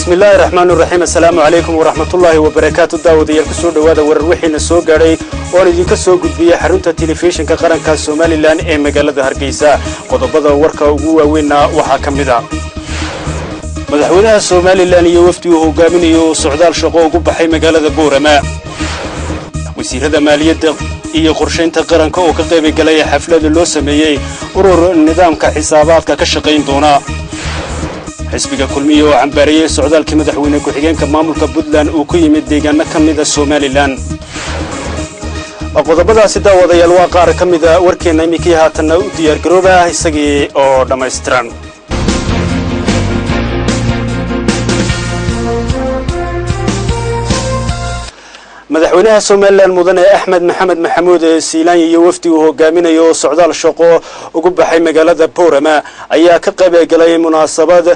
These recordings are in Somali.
بسم الله الرحمن الرحيم السلام عليكم ورحمة الله وبركاته داود يلكسور دوادا ورروحينا سو غاري oon idinka soo gudbiyay xarunta television-ka qaranka Soomaaliland ee magaalada Hargeysa qodobada warka ugu waaweynna waxa kamid ah madaxweynaha Soomaaliland iyo wafdigu hogaaminayo socdaal shaqo ugu baxay magaalada Boorama wasiirada maaliyadda iyo qorsheynta qaranka oo ka qayb galay xaflada loo sameeyay urur nidaamka xisaabaadka ka shaqeyn doona xisbiga kulmiye oo cambaariyay socdaalkii madaxweyne ku-xigeenka maamulka Puntland uu ku yimid deegaano kamid ah Soomaaliland qodobadaasi daawadayaal waa qaar kamid ah warkeena imikii haatan u diyaar garooba isagii oo dhameystiran madaxweynaha Soomaaliland mudane Axmed Maxamed Maxamuud Siilaan iyo wafdigu hogaaminayo socdaal shaqo ugu baxay magaalada Boorama ayaa ka qayb galay munaasabad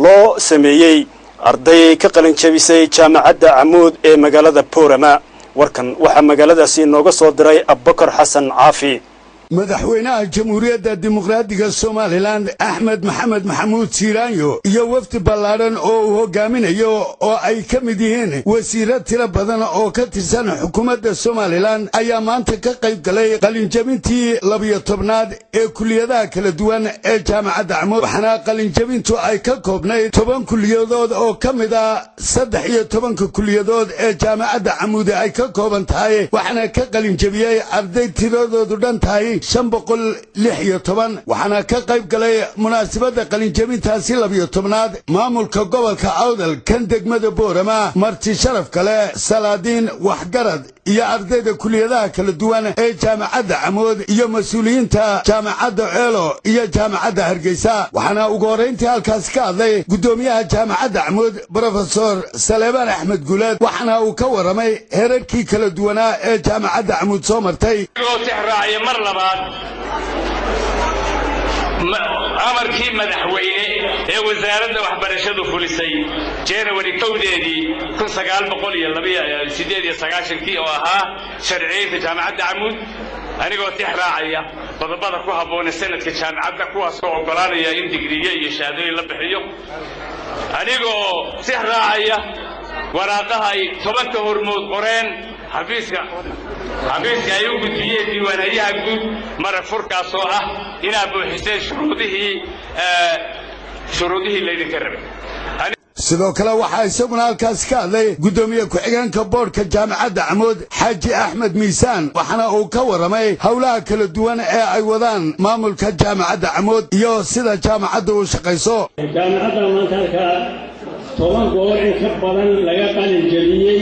loo sameeyay arday ka qalin jabisay jaamacadda Amuud ee magaalada Boorama warkan waxa magaaladaasi nooga soo diray Abubakar Xasan Caafi madaxweynaha jamhuuriyadda dimuqraadiga Soomaaliland Axmed Maxamed Maxamuud Siilaan iyo wafdi ballaaran oo uu hogaaminayo oo ay ka mid yihiin wasiirro tiro badan oo ka tirsan xukuumadda Soomaaliland ayaa maanta ka qayb galay qalinjabintii 12aad ee kulliyadaha kala duwan ee jaamacadda Amuud waxaana qalinjabintu ay ka koobnayd 10 kulliyadood oo ka mid ah 13 kulliyadood ee jaamacadda Amuud ay ka kooban tahay waxaana ka qalinjabiyay arday tiradoodu dhan tahay 516 waxaana ka qayb galay munaasabada qalinjabintaasi 12aad maamulka gobolka Awdal kan degmada Boorama marti sharaf kale salaadiin waxgarad iyo ardayda kulliyadaha kala duwan ee jaamacadda Amuud iyo mas'uuliyiinta jaamacadda Eelo iyo jaamacadda Hargeysa waxaana ugu horeyntii halkaas ka hadlay gudoomiyaha jaamacadda Amuud Professor Saleebaan Axmed Guulad waxaana uu ka waramay heerarkii kala duwanaa ee jaamacadda Amuud soo martay amarkii madaxweyne ee wasaaradda waxbarashadu fulisay January 1998 oo ahaa sharciyeynta jaamacadda Amuud anigoo tixraacaya qodobada ku habboon sanadka jaamacadda kuwaas oo ogolaanaya in digriye iyo shahaadooyin la bixiyo anigoo tixraacaya waraaqaha ay 10 hormood qoreen xafiiska ay u gudbiyeen diiwaanayaha guud mara furkaas oo ah inaa buuxisay shuruudihii laydinka rabay sidoo kale waxa isaguna halkaas ka hadlay gudoomiye ku-xigeenka boorka jaamacadda Amuud Xaaji Axmed Miisaan waxaana uu ka waramay hawlaha kala duwan ee ay wadaan maamulka jaamacadda Amuud iyo sida jaamacaddu u shaqayso jaamacadda maanta 10 goor in ka badan laga qalin jabiyay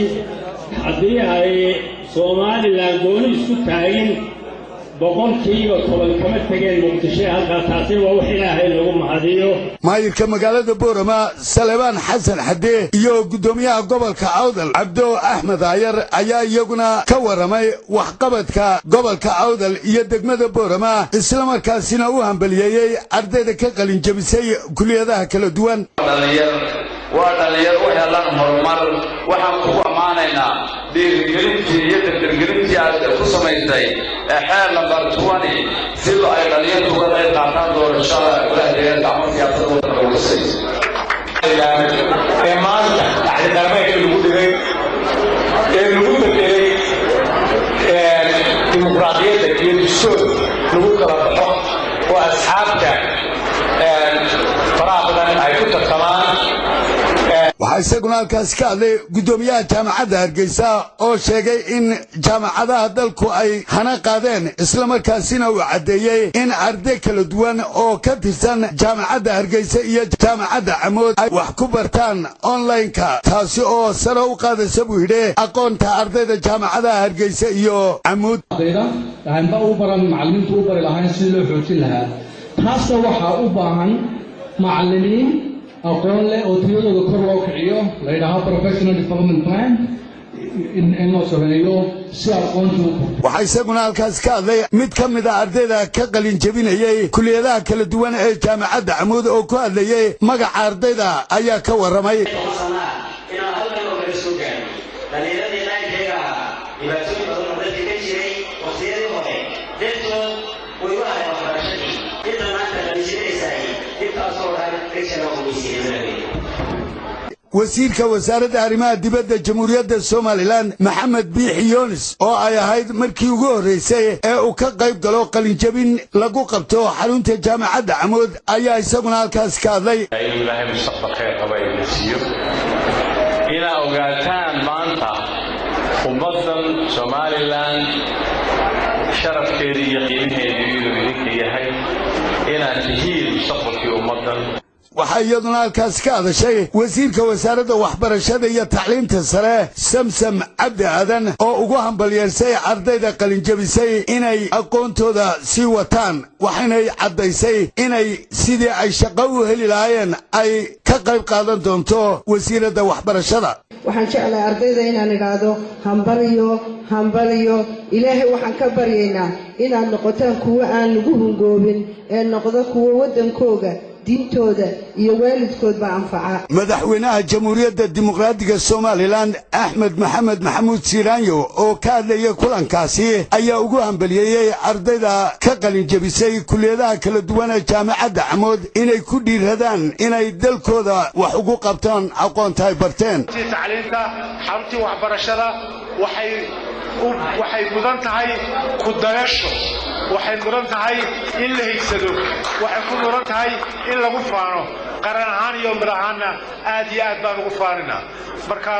haddii ay Soomaaliland gooni isku taagin boqolkiiba 10 kama tageen muqdisho halkaas taasi waa wax Ilaahay lagu mahadiyo maayirka magaalada Boorama Saleebaan Xasan Xadde iyo gudoomiyaha gobolka Awdal Cabdo Axmed Ayar ayaa iyaguna ka waramay waxqabadka gobolka Awdal iyo degmada Boorama isla markaasina u hambalyeeyay ardayda ka qalin jabisay kulliyadaha kala duwan وأنا وحنا مرمر وحنا هو معنا بجريمتي يدك جريمتي على قصة ميتي حال برتواني سيلو أيضاً ولا يتعطى دور الشرع ولا يتعمل في أطراف الرئيسي. إيمان تحت دربك الوجود ديمقراطية الدستور نقول الحق وأصحابك فراغاً هيكون كمان waxa isaguna halkaas ka hadlay gudoomiyaha jaamacadda Hargeysa oo sheegay in jaamacadaha dalku ay hana qaadeen isla markaasina uu cadeeyay in arday kala duwan oo ka tirsan jaamacadda Hargeysa iyo jaamacadda Amuud ay wax ku bartaan online-ka taasi oo sare u qaadaysa buu yidhi aqoonta ardayda jaamacadaha Hargeysa iyo Amuud waxaan u baran macallimiintu u bari lahayn si loo xoojin lahaa taasna waxa u baahan macallimiin aqoon leh oo tiyadooda kor loo kiciyo la yiraahdo professional development plan in loo sameeyo si aqoontu waxa isaguna halkaas ka hadlay mid ka mid ah ardayda ka qalin jabinayay kulliyadaha kala duwan ee jaamacadda Amuud oo ku hadlayay magaca ardayda ayaa ka waramay wasiirka wasaaradda arrimaha dibadda jamhuuriyadda Somaliland Maxamed Biixi Yunis oo ay ahayd markii ugu horeysay ee uu ka qayb galo qalinjabin lagu qabto xarunta jaamacadda Camuud ayaa isaguna halkaas ka hadlay ilaahay mustaqbalka qabay nasiyo ila ogaataan maanta ummadan Somaliland sharafkeedii iyo qiimaheedii inuu idinka yahay inaad tihiin mustaqbalkii ummadan waxaa iyaduna halkaas ka hadashay wasiirka wasaaradda waxbarashada iyo tacliinta sare Samsam Cabdi Aadan oo ugu hambalyeysay ardayda qalinjabisay inay aqoontooda sii wataan waxaanay caddaysay inay sidii ay shaqo u heli lahaayeen ay ka qayb qaadan doonto wasiiradda waxbarashada waxaan jeclahay ardayda inaan idhaahdo hambaliyo ilaahay waxaan ka baryaynaa inaad noqotaan kuwo aan lagu hungoobin ee noqdo kuwo waddankooga diintooda iyo waalidkoodba anfaca madaxweynaha jamhuuriyadda dimuqraadiga Somaliland Axmed Maxamed Maxamuud Siiraanyo oo ka hadlayay kulankaasi ayaa ugu hambalyeeyay ardayda ka qalinjabisay kulliyadaha kala duwan ee jaamacadda Camuud inay ku dhiiradaan inay dalkooda wax ugu qabtaan aqoonta ay barteen tacliinta xaruntii waxbarashada waxay mudan tahay ku dayasho waxay mudan tahay in la higsado waxay ku mudan tahay in lagu faano qaran ahaan iyo mid ahaanna aad iyo aad baan ugu faaninaa marka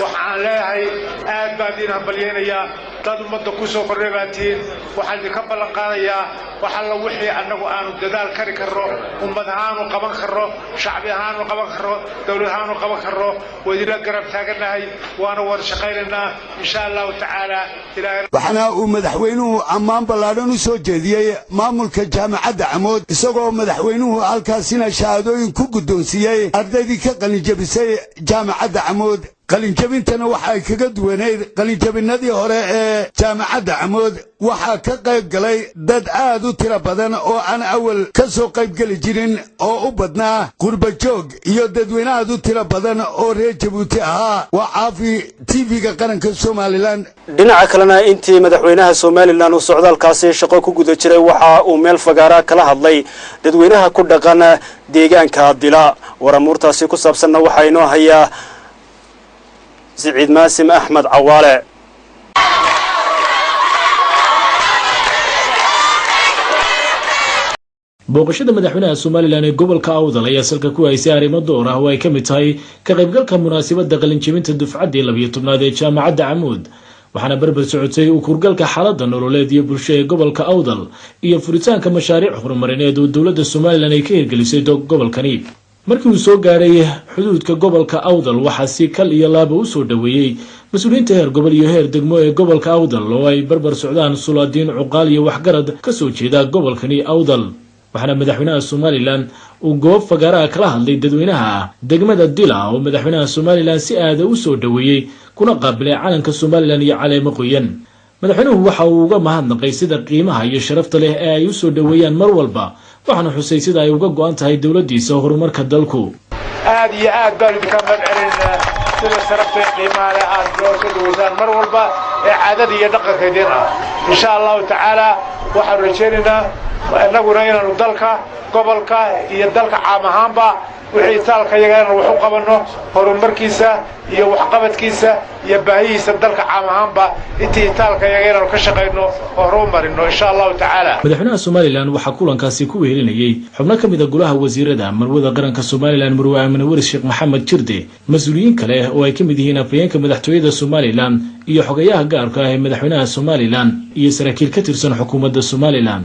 waxaan leeyahay aad baan idin hambalyeynayaa dad ummadda ku soo kordhay baatiin waxaan idinka ballan qaadayaa wax alla wixii annagu aanu dadaal kari karno ummad ahaanu qaban karno shacbi ahaanu qaban karno dowlad ahaanu qaban karno wadina garab taaganahay waana wada shaqaynaynaa insha allahu tacaala waxaana uu madaxweynuhu ammaan ballaadhan u soo jeediyey maamulka jaamacadda Camuud isagoo madaxweynuhu halkaasina shahaadooyin ku guddoonsiiyey ardaydii ka qalinjabisay jaamacadda Camuud qalinjabintana waxay kaga duwaneyd qalinjabinadii hore ee jaamacadda Camuud waxaa ka qayb galay dad aad u tiro badan oo aan awal ka soo qayb gali jirin oo u badnaa qurba joog iyo dadweyne aad u tiro badan oo reer Jabuuti ahaa waa caafi TV-ga qaranka Somaliland dhinaca kalena intii madaxweynaha Somaliland uu socdaalkaasi shaqo ku guda jiray waxa uu meel fagaara kala hadlay dadweynaha ku dhaqan deegaanka Dila waramuurtaasi ku saabsanna waxa inoo hayaa سعيد ماسم أحمد عوالة booqashada madaxweynaha Somaliland ee gobolka Awdal ayaa salka ku haysay arrimo door ah oo ay ka mid tahay ka qaybgalka munaasabadda qalinjabinta dufcadii 12aad ee jaamacadda Camuud waxaana barbar socotay u kurgalka xaaladda nololeed iyo bulshada ee gobolka Awdal iyo furitaanka mashaariic horumarineed oo dawladda Somaliland ay ka hirgelisay gobolkani markii uu soo gaaray xuduudka gobolka Awdal waxa si kal iyo laabo u soo dhaweeyay mas'uuliyiinta heer gobol iyo heer degmo ee gobolka Awdal oo ay barbar socdaan sulaadiin cuqaal iyo waxgarad ka soo jeeda gobolkani Awdal waxaana madaxweynaha Somaliland uu goob fagaara kala hadlay dadweynaha degmada Dila oo madaxweynaha Somaliland si aad u soo dhaweeyay kuna qaabilay calanka Somaliland iyo caleemo qoyan madaxweynuhu waxa uu uga mahadnaqay sida qiimaha iyo sharafta leh ee ay u soo dhaweeyaan mar walba waxaana xusay sida ay uga go'an tahay dawladdiisa horumarka dalku aad iyo aad baan idinka mahadcelinaa sida sharafta iyo qiimaha leh aad noo soo dhaweysaan mar walba ee caadada iyo dhaqankeedeen ah insha allahu tacaala waxaan rajaynaynaa annaguna inaanu dalka gobolka iyo dalka caam ahaanba wixii taalka yagana wax u qabanno horumarkiisa iyo waxqabadkiisa iyo baahihiisa dalka caam ahaanba intii taalka yagana ka shaqeyno oo horumarino insha Allah taala madaxweynaha Somaliland waxa kulankaasi ku weelinayay xubno kamid ah golaha wasiirada marwada qaranka Somaliland Marwe Aamin Waris Sheekh Maxamed Jirde mas'uuliyiin kale oo ay kamid yihiin afayeenka madaxtooyada Somaliland iyo xogayaha gaarka ah ee madaxweynaha Somaliland iyo saraakiil ka tirsan xukuumadda Somaliland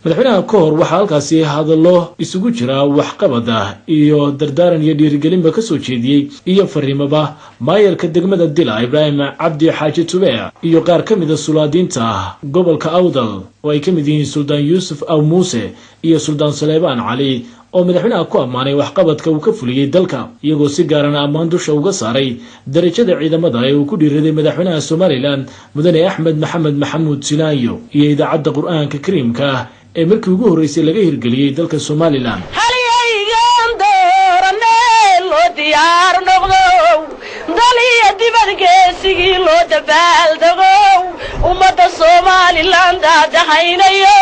madaxweynaha koor waxa halkaasi hadallo isugu jira waxqabad ah iyo dardaaran iyo dhiirigelinba ka soo jeediyay iyo fariimaba maayarka degmada Dila Ibrahim Cabdi Xaaji Tubeec iyo qaar kamid ah sulaadiinta gobolka Awdal oo ay kamid yihiin Sultan Yusuf Aw Muuse iyo Sultan Saleebaan Cali oo madaxweynaha ku amaanay waxqabadka uu ka fuliyay dalka iyagoo si gaar ah ammaan dusha uga saaray darajada ciidamada ee uu ku dhiiriday madaxweynaha Somaliland Mudane Axmed Maxamed Maxamuud Silaayo iyo idaacadda Qur'aanka Kariimka ee markii ugu horeysay laga hirgeliyay dalka Somaliland haliyaygan dooranay loo diyaar noqdo daliya dibadgeesigii loo dabaal dago ummadda Somaliland daadahaynayo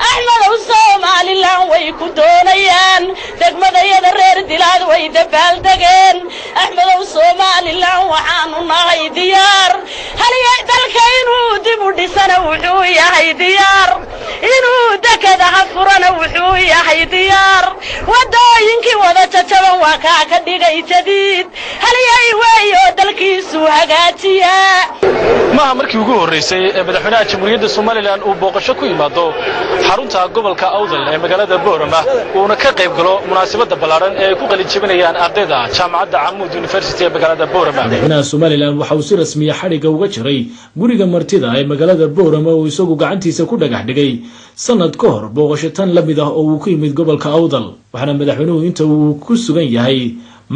axmedow somalilan way ku doonayaan degmadayada reer dilaad way dabaaldegeen axmedow somalilan waxaanu nahay diyaar halyay dalka inuu dib u dhisana wuxuu yahay diyaar inuu dekadaha furana wuxuu yahay diyaar wadooyinkii wada jajaban waa kaa ka dhigay jadiid halyay weeyo dalkiisu hagaajiyaa maaha markii ugu horeysay ee madaxweynaha jamhuuriyadda Soomaaliland uu booqasho ku yimaado xarunta gobolka Awdal ee magaalada Boorama uuna ka qayb galo munaasabada ballaaran ee ku qalin jebinayaan ardayda jaamacadda Amuud University ee magaalada Boorama. madaxweynaha Soomaaliland waxa uu si rasmi ah xariga uga jiray guriga martida ee magaalada Boorama oo isagu gacantiisa ku dhagax dhigay sanad ka hor booqasho tan la mid ah oo uu ku yimid gobolka Awdal waxaana madaxweynuhu inta uu ku sugan yahay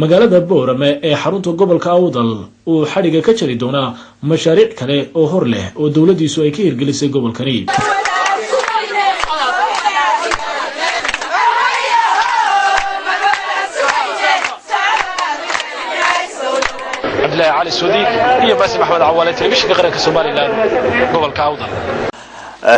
magaalada Boorama ee xarunta gobolka Awdal uu xariga ka jari doona mashaariic kale oo hor leh oo dawladdiisu ay ka hirgelisay gobolkani. Abdullahi Ali Suudiq iyo Basim Ahmed Awaale telefishinka qaranka Soomaaliland gobolka Awdal.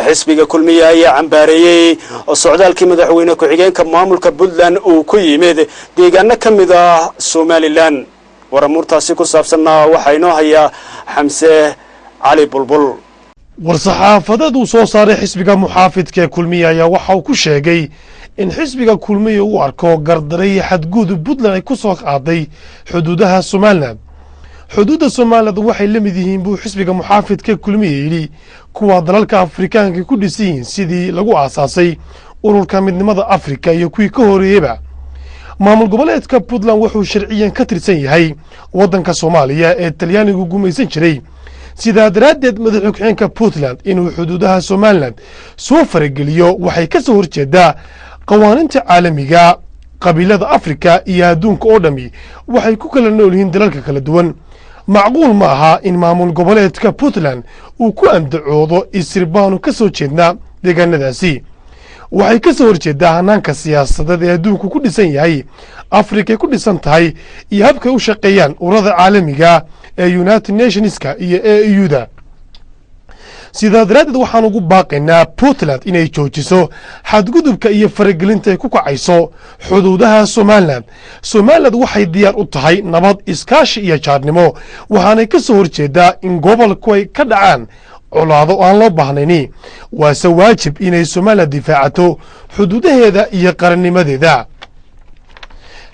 xisbiga kulmiye ayaa cambaareeyay socdaalkii madaxweyne ku-xigeenka maamulka Puntland uu ku yimid deegaano ka mid ah Soomaaliland waramuurtaasi ku saabsanna waxa inoo haya Xamse Cali Bulbul war-saxaafadeed uu soo saaray xisbiga muxaafidka ee kulmiye ayaa waxa uu ku sheegay in xisbiga kulmiye uu arko gardaray xadgudub Puntland ay ku soo qaaday xuduudaha Soomaaliland xuduudda Soomaaliland waxay la mid yihiin buu xisbiga muxaafidka kulmiye yiri kuwa dalalka Afrikaanka ku dhisan sidii lagu aasaasay ururka midnimada Afrika iyo kuwii ka horeeyayba maamul goboleedka Puntland wuxuu sharciyan ka tirsan yahay wadanka Soomaaliya ee Talyaanigu gumaysan jiray sida daraadeed madaxweyne ku-xigeenka Puntland inuu xuduudaha Soomaaliland soo farageliyo waxay ka soo horjeedaa qawaaniinta caalamiga qabiilada Afrika iyo adduunka oo dhami waxay ku kala nool yihiin dalalka kala duwan macquul ma aha in maamul goboleedka Puntland uu ku andacoodo isirbaanu ka soo jeedna deegaanadaasi waxay ka soo horjeedaa hanaanka siyaasadeed ee adduunku ku dhisan yahay Afrika ku dhisan tahay iyo habka u shaqeeyaan ururada caalamiga ee United Nationska iyo AU-da sida daraadeed waxaan ugu baaqaynaa Puntland inay joojiso xadgudubka iyo faragelinta ay ku kacayso xuduudaha Soomaaliland waxay diyaar u tahay nabad iskaashi iyo jaarnimo waxaanay ka soo horjeedaa in gobolku ay ka dhacaan colaado aan loo baahnayni waase waajib inay Soomaaliland difaacato xuduudaheeda iyo qarannimadeeda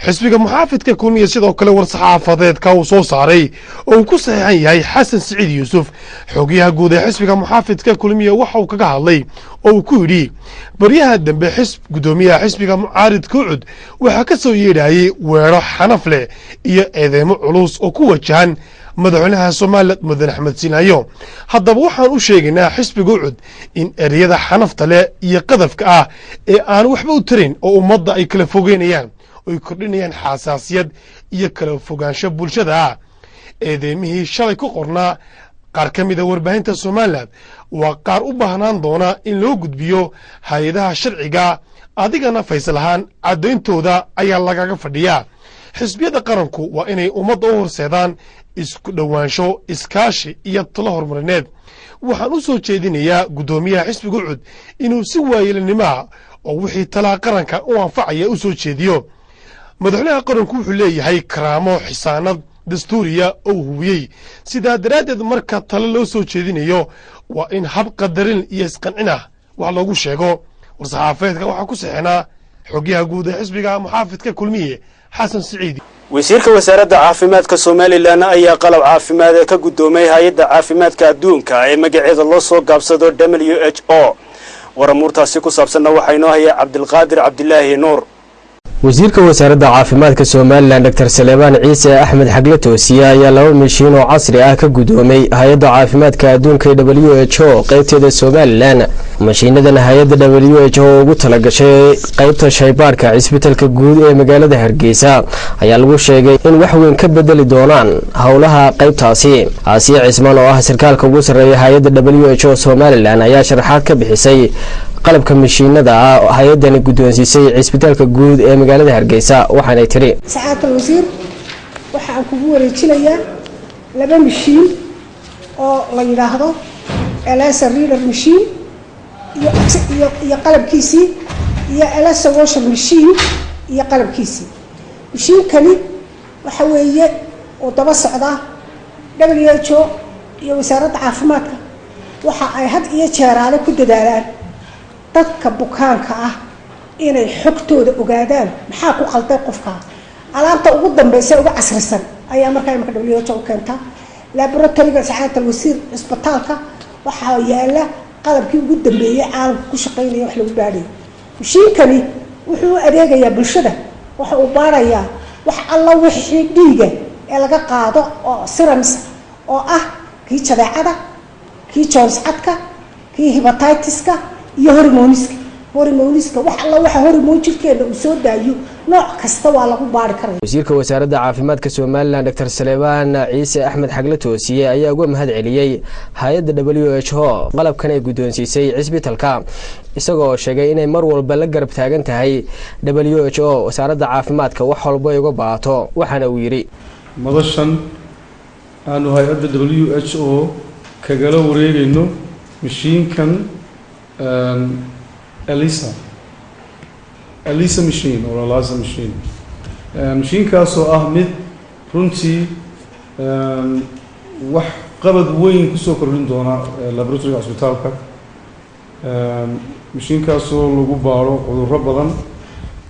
xisbiga muxaafidka kulmiye sidoo kale war-saxaafadeedka uu soo saaray oo uu ku saxiixan yahay Xasan Siciid Yuusuf xogayaha guud ee xisbiga muxaafidka kulmiye waxa uu kaga hadlay oo uu ku yiri baryaha dambe gudoomiyaha xisbiga mucaaridka Ucud waxa ka soo yeedhayay weero xanaf leh iyo eedeymo culus oo ku wajahan madaxweynaha Soomaaliland Mudane Axmed Sinaayo haddaba waxaan u sheegaynaa xisbiga Ucud in ereyada xanafta leh iyo qadafka ah ee aan waxba u tarin oo ummadda ay kala fogeynayaan oo kordhinayaan xasaasiyad iyo kala fogaansho bulshada eedeymihii shalay ku qornaa qaar ka mid ah warbaahinta Soomaaliland waa qaar u baahnaan doona in loo gudbiyo hay'adaha sharciga adigana faysal ahaan cadeyntooda ayaa lagaga fadhiyaa xisbiyada qaranku waa inay ummadda u horseedaan isku dhawaansho iskaashi iyo talo horumarineed waxaan u soo jeedinayaa gudoomiyaha xisbiga Ucud inuu si waayeelnimo oo wixii talaa qaranka u anfacaya u soo jeediyo madaxweynaha qaranku wuxuu leeyahay karaamo xisaanad dastuuriya oo hubiyey sida daraadeed marka talo loo soo jeedinayo waa in hab qadarin iyo isqancin ah wax loogu sheego war-saxaafadeedka waxaa ku saxinaa xogayaha guud ee xisbiga muxaafidka kulmiye Xasan Siciid wasiirka wasaaradda caafimaadka Soomaaliland ayaa qalab caafimaad ka gudoomay hay'adda caafimaadka adduunka ee magaceeda loo soo gaabsado WHO waramuurtaasi ku saabsanna waxa inoo haya Cabdilqaadir Cabdilaahi Nuur wasiirka wasaaradda caafimaadka Soomaaliland Dr. Saleebaan Ciise Axmed Xagle Toosiye ayaa 2 mishiin oo casri ah ka gudoomay hay'adda caafimaadka adduunka ee WHO qaybteeda Soomaaliland mashiinadan hay'adda WHO ugu talagashay qaybta shaybaarka cisbitaalka guud ee magaalada Hargeysa ayaa lagu sheegay in wax weyn ka bedeli doonaan hawlaha qaybtaasi Aasiya Cismaan oo ah sarkaalka ugu sareeya hay'adda WHO Soomaaliland ayaa sharaxaad ka bixisay qalabka mashiinada hay'adani gudoonsisay cisbitaalka guud ee magaalada Hargeysa waxaanay tiri saxaafadda wasiir waxaan kugu wareejinayaa 2 mishiin oo la yiraahdo laser reader machine iyo qalabkiisii iyo elasa washing machine iyo qalabkiisii mashiinkani waxa weeye oo daba socda WHO iyo wasaaradda caafimaadka waxa ay had iyo jeeraale ku dadaalaan dadka bukaanka ah inay xogtooda ogaadaan maxaa ku qalday qofka alaabta ugu dambaysa ugu casrisan ayaa markaa imika WHO u keenta laboratoryga saxaafadda wasiir isbitaalka waxa yaala qalabkii ugu dambeeyay caalamka ku shaqeynaya wax lagu baadhay mashiinkani wuxuu adeegayaa bulshada waxa uu baarayaa wax alla wixii dhiiga ee laga qaado oo serums oo ah kii jadeecada kii joonscadka kii hepatitiska iyo hormoniska wax alla waxa hormoon jirkeena uu soo daayo nooc kasta waa lagu baari karaa. wasiirka wasaaradda caafimaadka Soomaaliland Dr. Saleebaan Ciise Axmed Xagle Toosiye ayaa uga mahad celiyay hay'adda WHO qalabkan ay guddoonsiisay cisbitaalka isagoo sheegay inay mar walba la garab taagan tahay WHO wasaaradda caafimaadka wax walba ay uga baato waxaana uu yiri madashan aanu hay'adda WHO kagala wareegayno mishiinkan Elisa machine or Elisa machine mishiinkaasoo ah mid runtii wax qabad weyn kusoo kordhin doona laboratoryga cisbitaalka mishiinkaasoo lagu baaro cudurro badan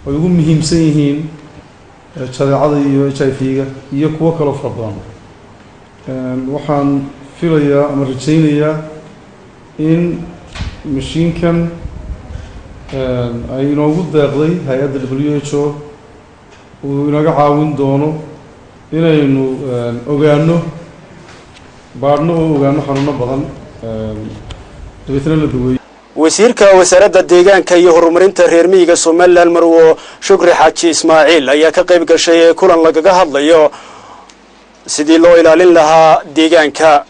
ay ugu muhiimsan yihiin jadeecada iyo HIV-ga iyo kuwo kaloo fara badan waxaan filayaa ama rajaynayaa in mishiinkan ay inoogu deeqday hay'adda WHO uu inaga caawin doono inaynu ogaano baadhno oo ogaano xanuuno badan dabeetana la daweeyo. wasiirka wasaaradda deegaanka iyo horumarinta reer miyiga Soomaaliland Marwo Shukri Xaaji Ismaaciil ayaa ka qayb gashay kulan lagaga hadlayo sidii loo ilaalin lahaa deegaanka.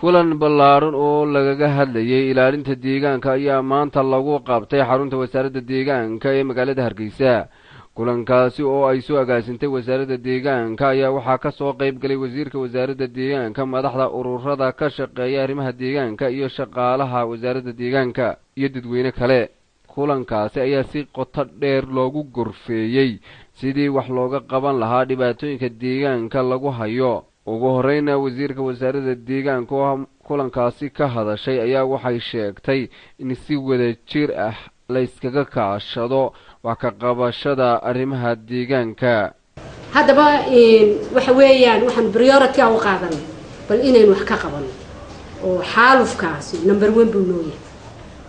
kulan ballaaran oo lagaga hadlayay ilaalinta deegaanka ayaa maanta lagu qabtay xarunta wasaaradda deegaanka ee magaalada Hargeysa. kulankaasi oo ay soo agaasintay wasaaradda deegaanka ayaa waxaa ka soo qayb galay wasiirka wasaaradda deegaanka, madaxda ururada ka shaqeeya arrimaha deegaanka iyo shaqaalaha wasaaradda deegaanka iyo dadweyne kale. kulankaasi ayaa si qoto dheer loogu gorfeeyay sidii wax looga qaban lahaa dhibaatooyinka deegaanka lagu hayo. ugu horeyna wasiirka wasaaradda deegaanka oo kulankaasi ka hadashay ayaa waxay sheegtay in si wada jir ah la iskaga kaashado wax ka qabashada arrimaha deegaanka. haddaba waxa weeyaan waxaan priority u qaadanay bal inaynu wax ka qabano oo xaalufkaasi number 1 buu noo yahay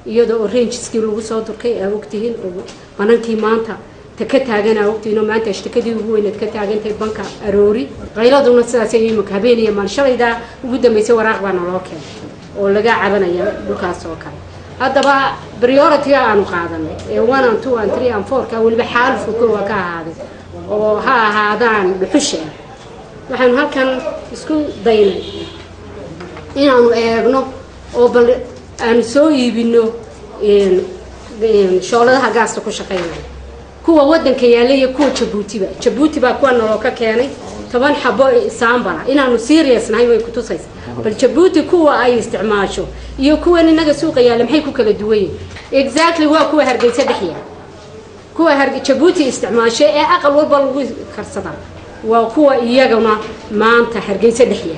iyadoo rangeski lagu soo durkay ay ogtihiin oo banankii maanta ka taagana waqtiina maanta ashtakadii ugu weynaad ka taagantay banka aroori qayladuna sidaas ay imika habeenaya maanshalayda ugu dambeysay waraaq baan loo keenay oo laga cabanaya dhulkaas oo kale. haddaba priority aanu qaadanay ee 1 and 2 and 3 and 4 ka waliba xaalufku koowa ka ahaaday oo ha ahaadaan dhuxusha. waxaan halkan isku daynay inaanu eegno oo bal aan soo iibino shooladaha gaasta ku shaqeynaya kuwa wadanka yaallay kuwa Djibouti baa kuwa noo ka keenay 10 xabo saambala inaanu serious nahay way ku tusaysaa bal Djibouti kuwa ay isticmaasho iyo kuwa inaga suuqa yaalla maxay ku kala duwan yihiin exactly waa kuwa Hargeysa dhaxya kuwa Djibouti isticmaasho ee aqal walba lagu karsada waa kuwa iyaguna maanta Hargeysa dhaxya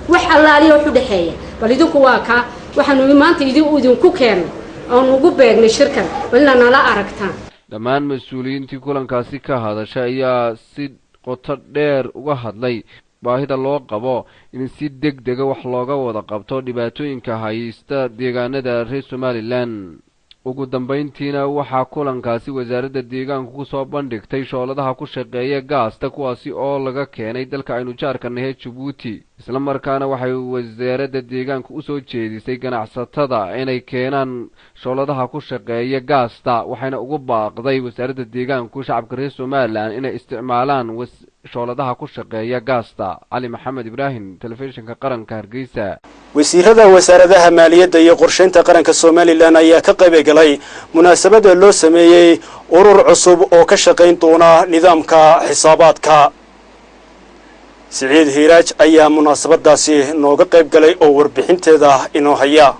wax allaaliyo wuxuu dhaxeeya bal idinku waa ka waxaanu maanta idinku keenay oo ugu beegnay shirkan walna nala aragtaan. dhammaan mas'uuliyiintii kulankaasi ka hadashay ayaa si qoto dheer uga hadlay baahida loo qabo in si degdeg ah wax looga wada qabto dhibaatooyinka haysta deegaanada reer Soomaaliland. ugu dambeyntiina waxaa kulankaasi wasaaradda deegaanka ku soo bandhigtay shooladaha ku shaqeeya gaasta kuwaasi oo laga keenay dalka aynu jaarka nahay Djibouti. isla markaana waxay wasaaradda deegaanka u soo jeedisay ganacsatada inay keenaan shooladaha ku shaqeeya gaasta waxayna ugu baaqday wasaaradda deegaanka shacabka reer Soomaaliland inay isticmaalaan shooladaha ku shaqeeya gaasta. Cali Maxamed Ibrahim, telefishinka qaranka Hargeysa. wasiirada wasaaradaha maaliyadda iyo qorsheynta qaranka Soomaaliland ayaa ka qayb galay munaasabada loo sameeyay urur cusub oo ka shaqeyn doona nidaamka xisaabaadka. Siciid Hiiraaj ayaa munaasabadaasi nooga qayb galay oo warbixinteeda inoo haya.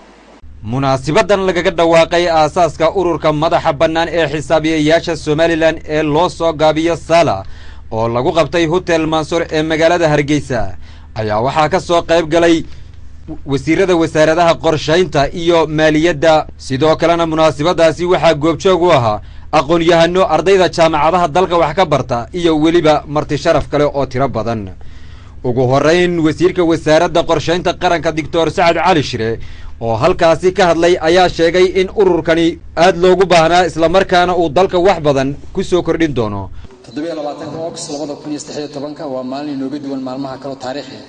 munaasibadan lagaga dhawaaqay aasaaska ururka madaxa bannaan ee xisaabiyeyaasha somalilan ee loo soo gaabiyo saala oo lagu qabtay hotel mansour ee magaalada hargeysa ayaa waxaa ka soo qayb galay wasiirada wasaaradaha qorshaynta iyo maaliyadda sidoo kalena munaasibadaasi waxaa goobjoog u ahaa aqoon-yahano ardayda jaamacadaha dalka wax ka barta iyo weliba marti sharaf kale oo tiro badan ugu horeyn wasiirka wasaaradda qorshaynta qaranka doctor sacad cali shire oo halkaasi ka hadlay ayaa sheegay in ururkani aad loogu baahnaa islamarkaana uu dalka wax badan ku soo kordhin doono 27 August 2016 waa maalin inooga duwan maalmaha kale taariikhiga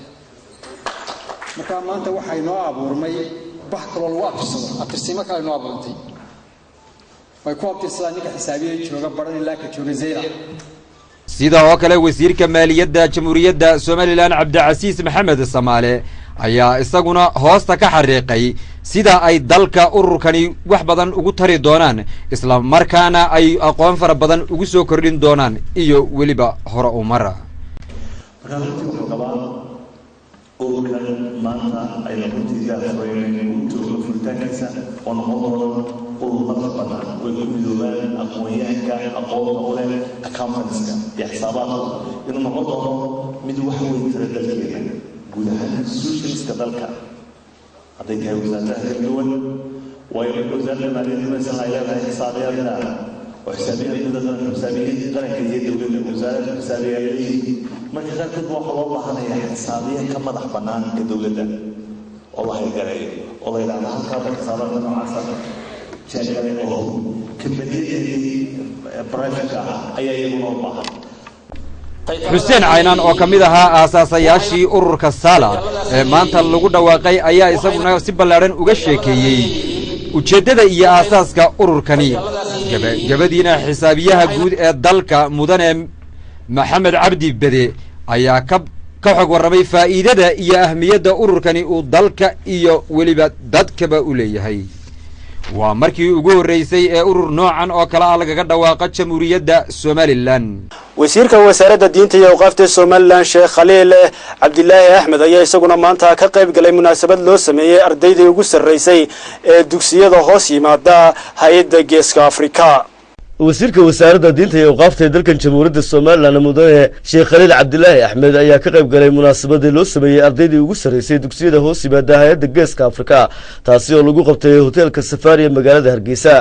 marka maanta waxay noo abuurmay wax kale oo abtirsimo kale noo abuurtay way ku abtirsadaan ninka xisaabiye jooga baran ilaa ka jooga Zeyra sidoo kale wasiirka maaliyadda jamhuuriyadda Somaliland Cabdicasiis Maxamed Samaale ayaa isaguna hoosta ka xariiqay sida ay dalka ururkani wax badan ugu tari doonaan isla markaana ay aqoon fara badan ugu soo kordhin doonaan iyo weliba hore u mara ururkan maanta ay runtiisa furayeen jooga furitaankiisa oo noqon doona urur madax bannaan way ku midoobaan aqoon-yahanka aqoonta u leh accountanska iyo xisaabaadka inuu noqon doono mid wax weyn tara dalkeena guud ahaan institutionska dalka hadday tahay wasaaradaha kala duwan waayo wasaaradda maaliyadda waxay leedahay xisaabiyaadna oo xisaabiyiin qaranka iyo dowladda wasaaradda xisaabiyaadii marka qaarkood waxaa loo baahanayaa xisaabiye ka madax bannaan ka dowladda oo la haygareeyo oo la yidhaahdo halkaa xisaabaadka noocaasa jeegale oo kambaniyadii private ah ayaa iyaguna u baahan xuseen caynaan oo ka mid ahaa aasaasayaashii ururka saala ee maanta lagu dhawaaqay ayaa isaguna si ballaadhan uga sheekeeyey ujeeddada iyo aasaaska ururkani gabadiina xisaabiyaha guud ee dalka mudane maxamed cabdi bede ayaa ka xog warramay faa'iidada iyo ahmiyadda ururkani uu dalka iyo weliba dadkaba u leeyahay waa markii ugu horreysay ee urur noocan oo kale ah lagaga dhawaaqo jamhuuriyadda Somaliland wasiirka wasaaradda diinta iyo awqaafta Somaliland Sheekh Khaliil Cabdilaahi Axmed ayaa isaguna maanta ka qayb galay munaasabad loo sameeyay ardaydii ugu sarreysay ee dugsiyada hoos yimaada hay'adda Geeska Afrika wasiirka wasaaradda diinta iyo awqaafta dalkan jamhuuriyadda Somaliland mudane Sheekh Khaliil Cabdilaahi Axmed ayaa ka qayb galay munaasabad loo sameeyay ardaydii ugu sarreysay dugsiyada hoos yimaada hay'adda Geeska Afrika taasi oo lagu qabtay hotelka Safari ee magaalada Hargeysa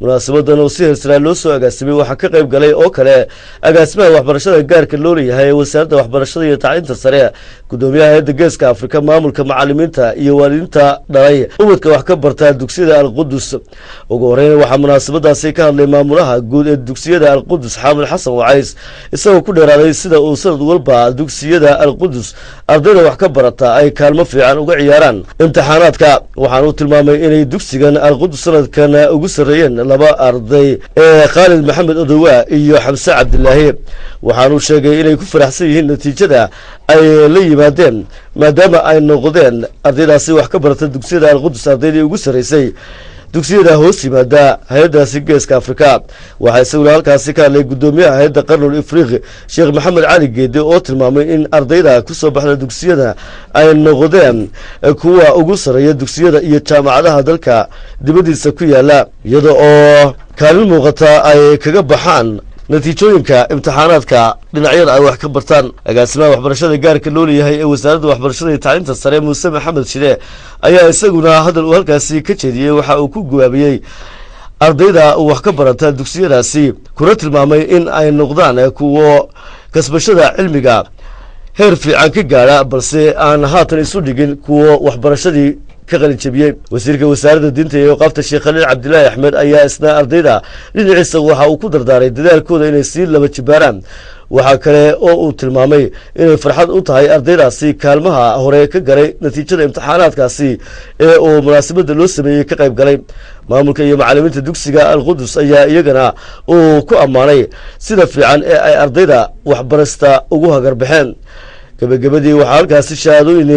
munaasabadan oo si heersara loo soo agaasimay waxa ka qayb galay oo kale agaasimaha waxbarashada gaarka loo leeyahay wasaaradda waxbarashada iyo tacliinta sare gudoomiyaha hay'adda Geeska Afrika maamulka macallimiinta iyo waalidiinta dhalay ubadka wax ka barta dugsiyada Al-Qudus ugu horeyn waxa munaasabadaasi ka hadlay maamulaha guud ee dugsiyada Al-Qudus Xaamil Xasan Wacays isagoo ku dheeraaday sida uu sanad walba dugsiyada Al-Qudus ardayda wax ka barata ay kaalmo fiican uga ciyaaraan imtixaanaadka waxaan uu tilmaamay inay dugsigan Al-Qudus sanadkan ugu sareeyeen laba arday ee Khalid Maxamed Odawa iyo Xamse Cabdilaahi waxaan uu sheegay inay ku faraxsan yihiin natiijada ay la yimaadeen maadaama ay noqdeen ardaydaasi wax ka barata dugsiyada Al-Qudus ardaydii ugu sareysay dugsiyada hoos yimaada hay'addaasi Geeska Afrika waxa isaguna halkaasi ka hadlay gudoomiyaha hay'adda Qarnul Afriqi Sheekh Maxamed Cali Geede oo tilmaamay in ardayda ku soo baxda dugsiyada ay noqdeen kuwa ugu sareeya dugsiyada iyo jaamacadaha dalka dibadiisa ku yaala iyadoo oo kaalin muuqata ay kaga baxaan natiijooyinka imtixaanaadka dhinacyada ay wax ka bartaan agaasimaha waxbarashada gaarka loo leeyahay ee wasaaradda waxbarashada iyo tacliinta sare Muuse Maxamed Shide ayaa isaguna hadal uu halkaasi ka jeediyey waxa uu ku gaabiyay ardayda wax ka barata dugsiyadaasi kuna tilmaamay in ay noqdaan kuwa kasbashada cilmiga heer fiican ka gaara balse aan haatan isu dhigin kuwa waxbarashadii ka qalin jabiyay wasiirka wasaaradda diinta iyo awqaafta Sheekh Khaliil Cabdilaahi Axmed ayaa isna ardayda dhinaciisa waxa uu ku dardaaray dadaalkooda inay sii laba jibaaraan waxa kale oo uu tilmaamay inay farxad u tahay ardaydaasi kaalmaha hore ka galay natiijada imtixaanaadkaasi ee uu munaasabada loo sameeyay ka qayb galay maamulka iyo macallimiinta dugsiga Al-Qudus ayaa iyagana uu ku amaanay sida fiican ee ay ardayda waxbarasta ugu hagar baxeen gabagabadii waxa halkaasi shahaadooyin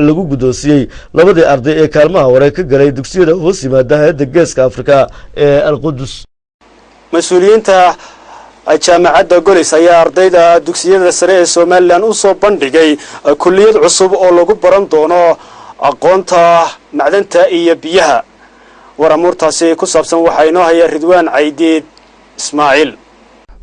lagu gudoonsiyay labadii arday ee kaalmaha hore ka galay dugsiyada hoos yimaada hay'adda Geeska Afrika ee Al-Qudus mas'uuliyiinta jaamacadda Golis ayaa ardayda dugsiyada sare ee Somaliland u soo bandhigay kulliyad cusub oo lagu baran doono aqoonta macdanta iyo biyaha war amuurtaasi ku saabsan waxaa inoo haya Ridwaan Caydiid Ismaaciil.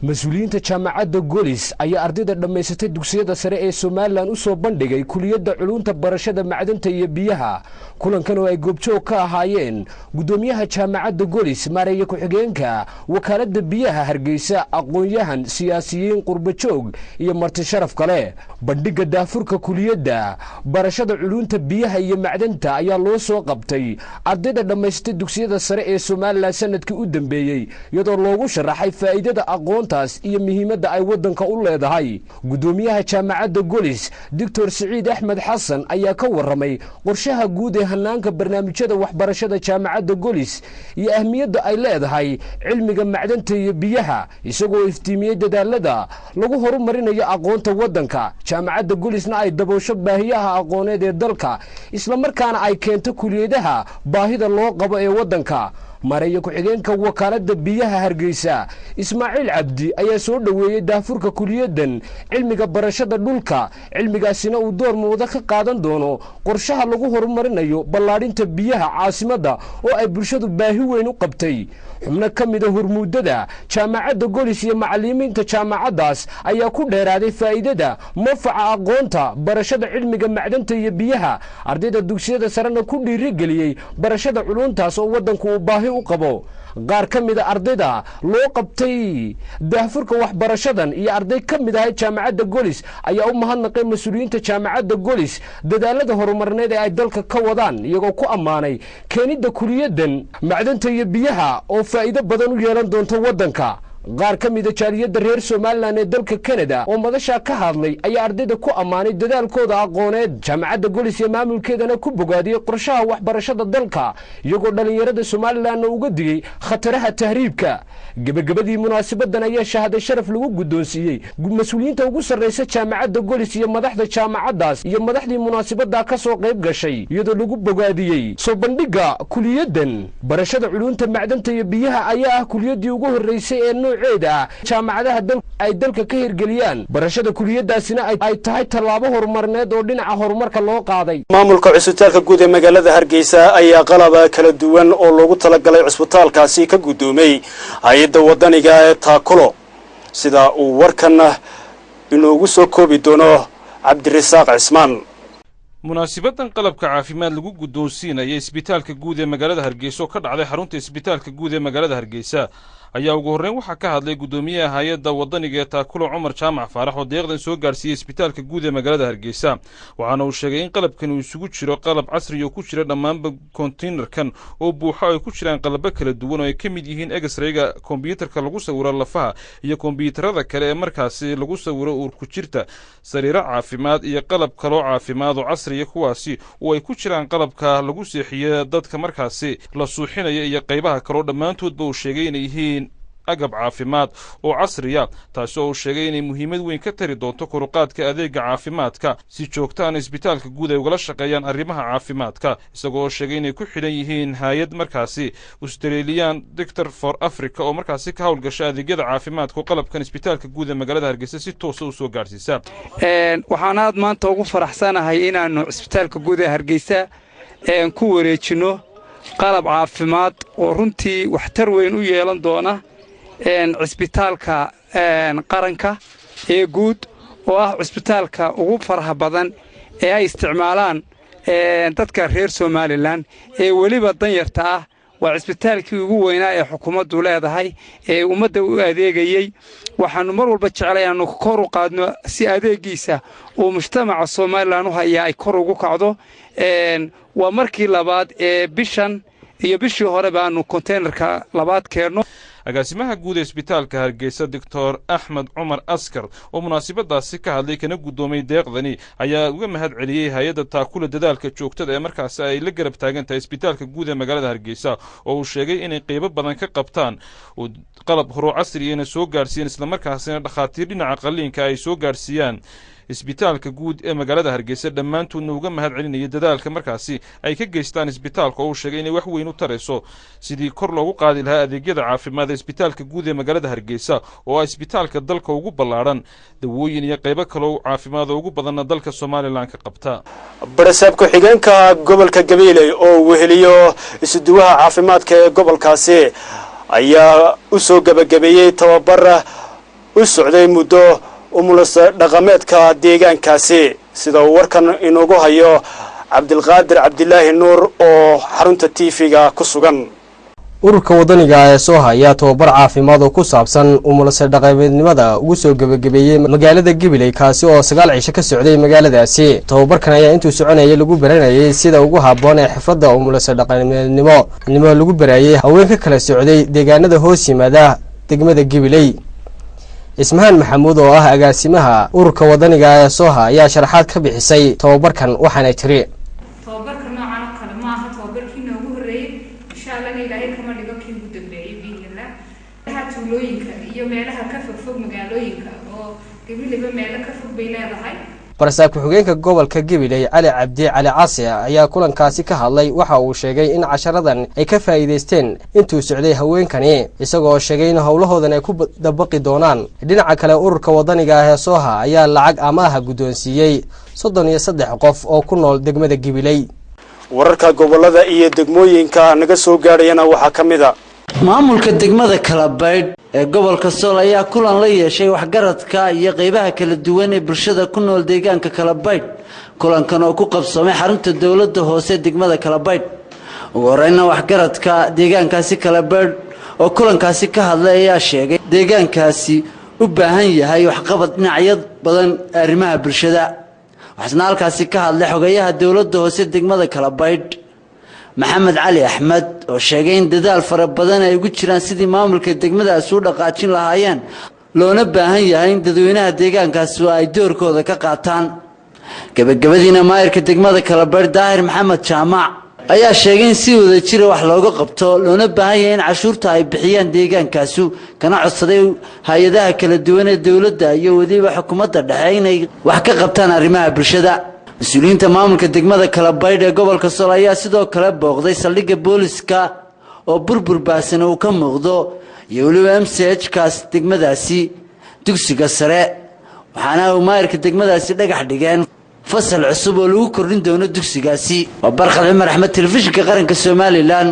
mas-uuliyiinta jaamacadda golis ayaa ardayda dhammaysatay dugsiyada sare ee Somaliland u soo bandhigay kuliyadda culunta barashada macdanta iyo biyaha kulankan oo ay goobjoog ka ahaayeen gudoomiyaha jaamacadda golis maareeye ku-xigeenka wakaaladda biyaha Hargeysa aqoon-yahan siyaasiyiin qurbajoog iyo marti sharaf kale bandhiga daafurka kuliyadda barashada culunta biyaha iyo macdanta ayaa loo soo qabtay ardayda dhammaysatay dugsiyada sare ee Somaliland sanadkii u dambeeyay iyadoo loogu sharaxay faa'iidada aqoonta iyo muhiimadda ay wadanka u leedahay gudoomiyaha jaamacadda golis Dr. Saciid Axmed Xasan ayaa ka waramay qorshaha guud ee hanaanka barnaamijyada waxbarashada jaamacadda golis iyo ahmiyadda ay leedahay cilmiga macdanta iyo biyaha isagoo iftiimiyay dadaalada lagu horumarinayo aqoonta wadanka jaamacadda golisna ay daboosho baahiyaha aqooneed ee dalka isla markaana ay keento kuliyadaha baahida loo qabo ee wadanka maareeye ku-xigeenka wakaaladda biyaha Hargeysa Ismaaciil Cabdi ayaa soo dhaweeyay daafurka kuliyaddan cilmiga barashada dhulka cilmigaasina uu door muuqda ka qaadan doono qorshaha lagu horumarinayo ballaadhinta biyaha caasimadda oo ay bulshadu baahi weyn u qabtay xubno ka mid ah hormuudada jaamacadda golis iyo macallimiinta jaamacaddaas ayaa ku dheeraaday faa'iidada manfaca aqoonta barashada cilmiga macdanta iyo biyaha ardayda dugsiyada sarena ku dhiirigeliyay barashada culuntaas oo wadanku u baahi u qabo qaar ka mid ah ardayda loo qabtay daafurka waxbarashadan iyo arday ka mid ah jaamacadda golis ayaa u mahadnaqay mas'uuliyiinta jaamacadda golis dadaalada horumarineed ee ay dalka ka wadaan iyagoo ku ammaanay keenida kuliyaddan macdanta iyo biyaha oo faa'iido badan u yeelan doonto wadanka qaar ka mid ah jaaliyadda reer Somaliland ee dalka Canada oo madasha ka hadlay ayaa ardayda ku ammaanay dadaalkooda aqooneed jaamacadda golis iyo maamulkeedana ku bogaadiyay qorshaha waxbarashada dalka iyagoo dhalinyarada Somaliland uga digay khataraha tahriibka gabagabadii munaasabaddan ayaa shahaado sharaf lagu gudoonsiiyay mas'uuliyiinta ugu sarreeya jaamacadda golis iyo madaxda jaamacaddaas iyo madaxdii munaasabadda ka soo qayb gashay iyadoo lagu bogaadiyay soo bandhiga kuliyaddan barashada culunta macdanta iyo biyaha ayaa ah kuliyadii ugu horeysay ee jaamacadaha ay dalka ka hirgeliyaan barashada kuliyadaasina ay tahay tallaabo horumarineed oo dhinaca horumarka loo qaaday maamulka cusbitaalka guud ee magaalada Hargeysa ayaa qalab kala duwan oo loogu talagalay cusbitaalkaasi ka gudoomay hay'adda wadaniga ee Taakulo sida uu warkan inoogu soo koobi doono Cabdirasaaq Cismaan munaasabadan qalabka caafimaad lagu gudoonsiinayay isbitaalka guud ee magaalada Hargeysa oo ka dhacday xarunta isbitaalka guud ee magaalada Hargeysa ayaa ugu horreyn waxa ka hadlay gudoomiyaha hay'adda wadaniga ee Taakulo Cumar Jaamac Faarax oo deeqdan soo gaarsiiyay isbitaalka guud ee magaalada Hargeysa waxaana uu sheegay in qalabkan uu isugu jiro qalab casri ah oo ku jira dhammaanba konteenarkan oo buuxa ay ku jiraan qalab kala duwan oo ay ka mid yihiin X-rayga kombiyuutarka lagu sawiro lafaha iyo kombiyuutarada kale ee markaasi lagu sawiro uur ku jirta sariiro caafimaad iyo qalab kale oo caafimaad oo casri ah kuwaasi oo ay ku jiraan qalabka lagu seexiyo dadka markaasi la suuxinaya iyo qaybaha kale oo dhammaantoodba uu sheegay inay yihiin agab caafimaad oo casri ah taas oo uu sheegay inay muhiimad weyn ka tari doonto koruqaadka adeega caafimaadka si joogtaan isbitaalka guud ay ugala shaqeeyaan arrimaha caafimaadka isagoo sheegay inay ku xidhan yihiin hay'ad markaasi Australian Doctor for Africa oo markaasi ka hawlgasha adeegyada caafimaadka oo qalabkan isbitaalka guud ee magaalada Hargeysa si toos ah u soo gaarsiisa waxaan aad maanta ugu faraxsanahay inaanu isbitaalka guud ee Hargeysa ku wareejino qalab caafimaad oo runtii waxtar weyn u yeelan doona cisbitaalka qaranka ee guud oo ah cisbitaalka ugu faraha badan ee ay isticmaalaan dadka reer Somaliland ee waliba danyarta ah waa cisbitaalkii ugu weynaa ee xukuumaddu leedahay ee ummadda u adeegayay waxaanu mar walba jecelahay inaanu kor u qaadno si adeegiisa uu mujtamaca Somaliland u haya ay kor ugu kacdo waa markii labaad ee bishan iyo bishii hore baanu konteenarka labaad keenno agaasimaha guud ee isbitaalka Hargeysa Dr. Axmed Cumar Askar oo munaasabadaasi ka hadlay kana gudoomay deeqdani ayaa uga mahad celiyay hay'adda Taakulo dadaalka joogtada ee markaas ay la garab taagan tahay isbitaalka guud ee magaalada Hargeysa oo uu sheegay inay qaybo badan ka qabtaan oo qalab horo casri ah soo gaarsiin isla markaasina dhakhaatiir dhinaca qalliinka ay soo gaarsiiyaan isbitaalka guud ee magaalada hargeysa dhammaantoodna uga mahad celinaya dadaalka markaasi ay ka geystaan isbitaalka oo uu sheegay inay wax weyn u tarayso sidii kor loogu qaadi lahaa adeegyada caafimaad ee isbitaalka guud ee magaalada hargeysa oo ah isbitaalka dalka ugu ballaadhan dawooyin iyo qaybo kaloo caafimaad oo ugu badanna dalka Soomaaliland ka qabta. barasaab ku-xigeenka gobolka Gabiley oo weheliyo isuduwaha caafimaadka ee gobolkaasi ayaa u soo gabagabeeyay tababar u socday muddo umulasa dhaqameedka deegaankaasi sida warkan inoogu hayo Cabdilqaadir Cabdilaahi Nuur oo xarunta TV-ga ku sugan. ururka wadaniga ee soo haya tababar caafimaad oo ku saabsan umulasa dhaqameednimada ugu soo gabagabeeyay magaalada Gabiley kaasi oo 9 cisho ka socday magaaladaasi. tababarkan ayaa intuu soconayay lagu baranayay sida ugu habboon ee xirfadda umulasa dhaqameednimo lagu barayay haweenka kala socday deegaanada hoos yimaada degmada Gabiley. ismahan maxamuud oo ah agaasimaha ururka wadaniga ee soo haya sharaxaad ka bixisay tababarkan waxaana tiri tababarka noocan kale ma aha tababarkii ugu horeeyay insha Allah ilaahay kama dhigo kii ugu dambeeyay biilna waxa tuulooyinka iyo meelaha ka fog magaalooyinka oo Gabileyba meelo ka fog bay leedahay. barasaab ku-xigeenka gobolka Gabiley Cali Cabdi Cali Caasi ayaa kulankaasi ka hadlay waxa uu sheegay in casharadan ay ka faa'iideysteen intuu socday haweenkani isagoo sheegay in hawlahoodan ay ku dabaqi doonaan. dhinaca kale ururka wadaniga ee Sooha ayaa lacag amaah guddoonsiiyay 33 qof oo ku nool degmada Gabiley. wararka gobolada iyo degmooyinka naga soo gaarayna waxa kamida maamulka degmada Kalabayd ee gobolka Sool ayaa kulan la yeeshay waxgaradka iyo qaybaha kala duwan ee bulshada ku nool deegaanka Kalabayd. kulankan oo ku qabsamay xarunta dawladda hoose degmada Kalabayd. ugu horreynna waxgaradka deegaankaasi Kalabayd oo kulankaasi ka hadlay ayaa sheegay deegaankaasi u baahan yahay waxqabad dhinacyo badan arrimaha bulshada. waxaana halkaasi ka hadlay xogayaha dawladda hoose degmada Kalabayd maxamed cali axmed oo sheegay in dadaal fara badan ay ugu jiraan sidii maamulka degmadaas u dhaqaajin lahaayeen loona baahan yahay in dadweynaha deegaankaas ay doorkooda ka qaataan. gabagabadiina maayirka degmada Kalabayd Daahir Maxamed Jaamac ayaa sheegay in si wada jir wax looga qabto loona baahan yahay in cashuurta ay bixiyaan deegaankaas kana codsaday hay'adaha kala duwan ee dawladda iyo wadiba xukuumadda dhexe inay wax ka qabtaan arrimaha bulshada. mas-uuliyiinta maamulka degmada Kalabayd ee gobolka Sool ayaa sidoo kale booqday saldhigga booliska oo burbur baahsan uu ka muuqdo iyo waliba MCH-kaas degmadaasi dugsiga sare waxaana uu maayirka degmadaasi dhagax dhigeen fasal cusub oo lagu kordhin doono dugsigaasi. barqad Cumar Axmed telefishinka qaranka Soomaaliland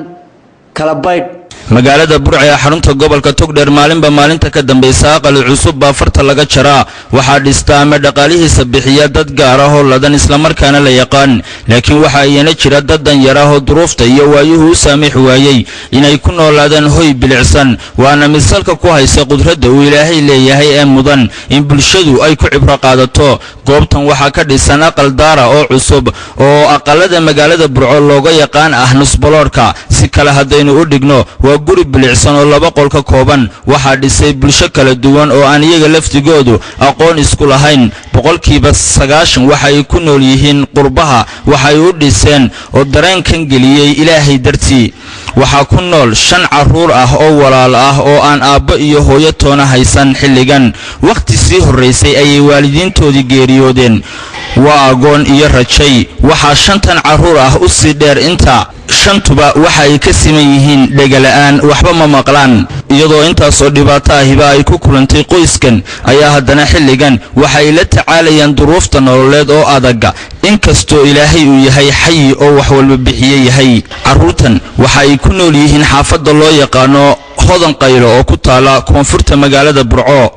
Kalabayd. magaalada Burco ee xarunta gobolka Togdheer maalinba maalinta ka dambaysa aqal cusub baa farta laga jaraa waxa dhistaama dhaqaalihiisa bixiya dad gaar ah oo ladan isla markaana la yaqaan laakiin waxa ayna jira dad dan yar ah oo duruufta iyo waayuhu u saamix waayay inay ku noolaadaan hoy bilicsan waana misalka ku haysa qudradda uu Ilaahay leeyahay ee mudan in bulshadu ay ku cibro qaadato. goobtan waxa ka dhisan aqal daara oo cusub oo aqalada magaalada Burco looga yaqaan ah nusboloorka si kala hadaynu u dhigno waa guri bilicsan oo 2 qol ka kooban waxa dhisay bulsho kala duwan oo aan iyaga laftigoodu aqoon isku lahayn boqolkiiba 90 waxa ay ku nool yihiin qurbaha waxa ay u dhiseen oo dareenkan geliyay Ilaahay dartii. waxaa ku nool 5 caruur ah oo walaal ah oo aan aabba iyo hooyo toona haysan xilligan waqti sii horeysay ayay waalidiintoodii geeriyoodeen waa agoon iyo rajay waxaa 5tan caruur ah u sii dheer inta shantuba waxa ay ka siman yihiin dhagala'aan waxba ma maqlaan iyadoo intaas oo dhibaato ahiba ay ku kulantay qoyskan ayaa haddana xilligan waxa ay la tacaalayaan duruufta nololeed oo adag inkastoo Ilaahay uu yahay xay oo wax walba bixiye yahay. caruurtan waxa ay ku nool yihiin xaafadda loo yaqaano hodan qaylo oo ku taala koonfurta magaalada Burco.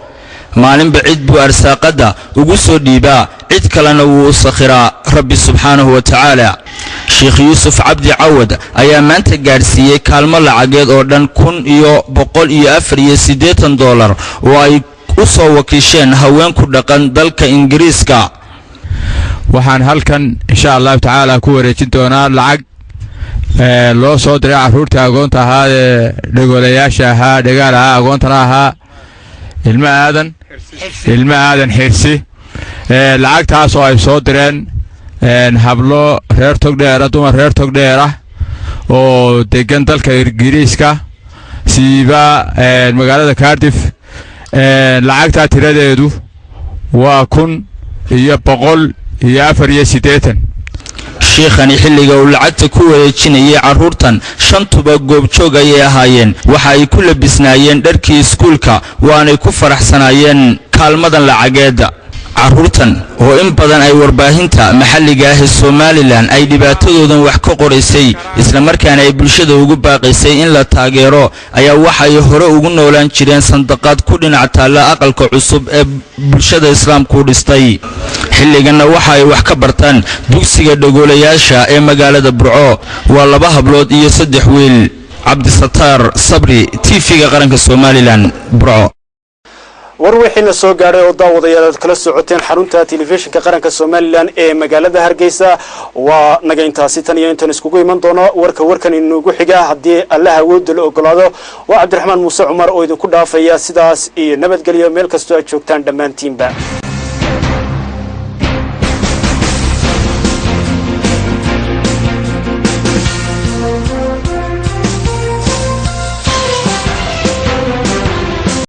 maalinba cid buu arsaaqada ugu soo dhiibaa cid kalena wuu sakhiraa Rabbi subhanahu wa ta'ala. Sheekh Yuusuf Cabdi Cawad ayaa maanta gaarsiiyay kaalmo lacageed oo dhan $1,184 oo ay u soo wakiisheen haween ku dhaqan dalka Ingiriiska. waxaan halkan insha Allah ta'ala ku wareejin doonaa lacag loo soo diray caruurta agoonta ahaa ee dhagolayaasha ahaa dhagaalaha agoontana ahaa ilma aadan xirsi lacagtaas oo ay soo direen hablo reer Togdheer dumar reer Togdheer ah oo degan dalka Ingiriiska siiba magaalada Cardiff lacagta tiradeedu waa iyo 180 sheekhani xilliga uu lacagta ku wareejinayay carruurtan shantuba goobjoog ayay ahaayeen waxa ay ku labisnaayeen dharkii iskuulka waanay ku faraxsanaayeen kaalmadan lacageeda carruurtan oo in badan ay warbaahinta maxalliga ah ee Soomaaliland ay dhibaatadoodan wax ka qoraysay isla markaana ay bulshada ugu baaqaysay in la taageero ayaa waxa ay hore ugu noolaan jireen sandaqad ku dhinac taala aqalka cusub ee bulshada islaamku dhistay xilligana waxa ay wax ka bartaan dugsiga dhagoolayaasha ee magaalada Burco waa 2 hablood iyo 3 wiil Cabdisataar Sabri TV-ga qaranka Soomaaliland Burco warwixina soo gaaray oo daawadayaal kala socoteen xarunta telefishinka qaranka Soomaaliland ee magaalada Hargeysa waa naga intaasi tan iyo intaan iskugu iman doono warkan inoogu xiga hadii Allah awood la ogolaado waa Cabdiraxmaan Muuse Cumar oo idinku dhaafaya sidaas iyo nabadgelyo meel kasta aad joogtaan dhamaantiinba